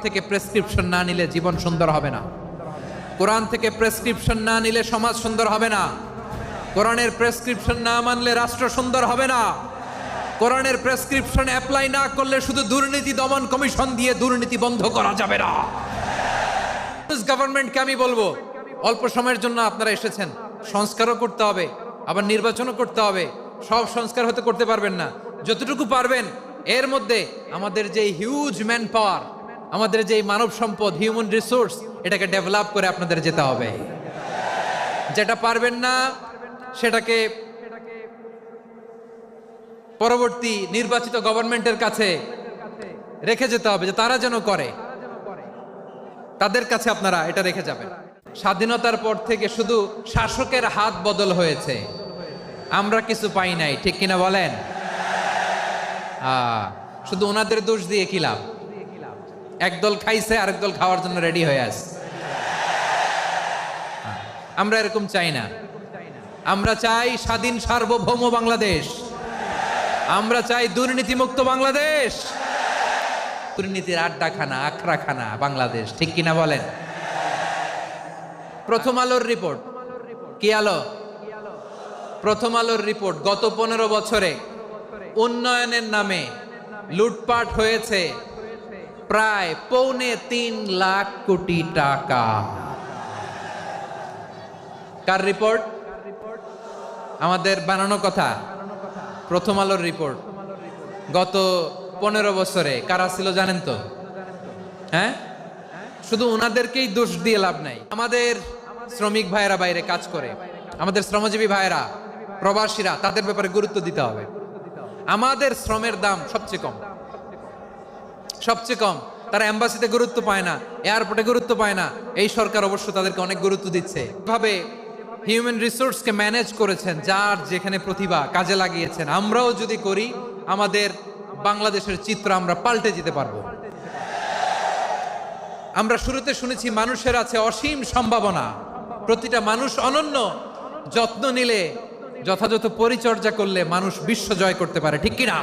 থেকে প্রেসক্রিপশন না নিলে জীবন সুন্দর হবে না। কোরআন থেকে প্রেসক্রিপশন না নিলে সমাজ সুন্দর হবে না। কোরআনের প্রেসক্রিপশন না মানলে রাষ্ট্র সুন্দর হবে না। কোরআনের প্রেসক্রিপশন অ্যাপ্লাই না করলে শুধু দুর্নীতি দমন কমিশন দিয়ে দুর্নীতি বন্ধ করা যাবে না। গভর্নমেন্টকে আমি বলবো, অল্প সময়ের জন্য আপনারা এসেছেন, সংস্কারও করতে হবে, আবার নির্বাচনও করতে হবে। সব সংস্কার হতে করতে পারবেন না, যতটুকু পারবেন এর মধ্যে আমাদের যে হিউজ ম্যান পাওয়ার, আমাদের যে মানব সম্পদ, হিউম্যান রিসোর্স, এটাকে ডেভেলপ করে আপনাদের যেতে হবে। যেটা পারবেন না সেটাকে পরবর্তী নির্বাচিত গভর্নমেন্টের কাছে রেখে যেতে হবে, যে তারা যেন করে, তাদের কাছে আপনারা এটা রেখে যাবেন। স্বাধীনতার পর থেকে শুধু শাসকের হাত বদল হয়েছে, আমরা কিছু পাই নাই, ঠিক কিনা বলেন? শুধু ওনাদের দোষ দিয়ে কি লাভ? একদল খাইছে, আরেক দল খাওয়ার জন্য রেডি হয়ে আছে। আমরা এরকম চাই না। আমরা চাই স্বাধীন সার্বভৌম বাংলাদেশ। আমরা চাই দুর্নীতিমুক্ত বাংলাদেশ, দুর্নীতির আড্ডাখানা, আখড়াখানা বাংলাদেশ, ঠিক কিনা বলেন? প্রথম আলোর রিপোর্ট, কি আলো? প্রথম আলোর রিপোর্ট, গত 15 বছরে উন্নয়নের নামে লুটপাট হয়েছে প্রায় 3.25 লাখ কোটি টাকা। কার রিপোর্ট? আমাদের বানানো কথা। প্রথম আলোর রিপোর্ট। গত 15 বছরে কারা ছিল জানেন তো? হ্যাঁ, শুধু ওনাদেরকেই দোষ দিয়ে লাভ নাই। আমাদের শ্রমিক ভাইয়েরা বাইরে কাজ করে, আমাদের শ্রমজীবী ভাইয়েরা, প্রবাসীরা, তাদের ব্যাপারে গুরুত্ব দিতে হবে। আমাদের শ্রমের দাম সবচেয়ে কম, সবচেয়ে কম। তারা এম্বাসিতে গুরুত্ব পায় না, এয়ারপোর্টে গুরুত্ব পায় না। এই সরকার অবশ্য তাদেরকে অনেক গুরুত্ব দিচ্ছে। এভাবে হিউম্যান রিসোর্সকে ম্যানেজ করেছেন, যার যেখানে প্রতিভা কাজে লাগিয়েছেন। আমরাও যদি করি, আমাদের বাংলাদেশের চিত্র আমরা পাল্টে যেতে পারবো। আমরা শুরুতে শুনেছি মানুষের আছে অসীম সম্ভাবনা, প্রতিটা মানুষ অনন্য। যত্ন নিলে, যথাযথ পরিচর্যা করলে মানুষ বিশ্ব জয় করতে পারে, ঠিক কিনা?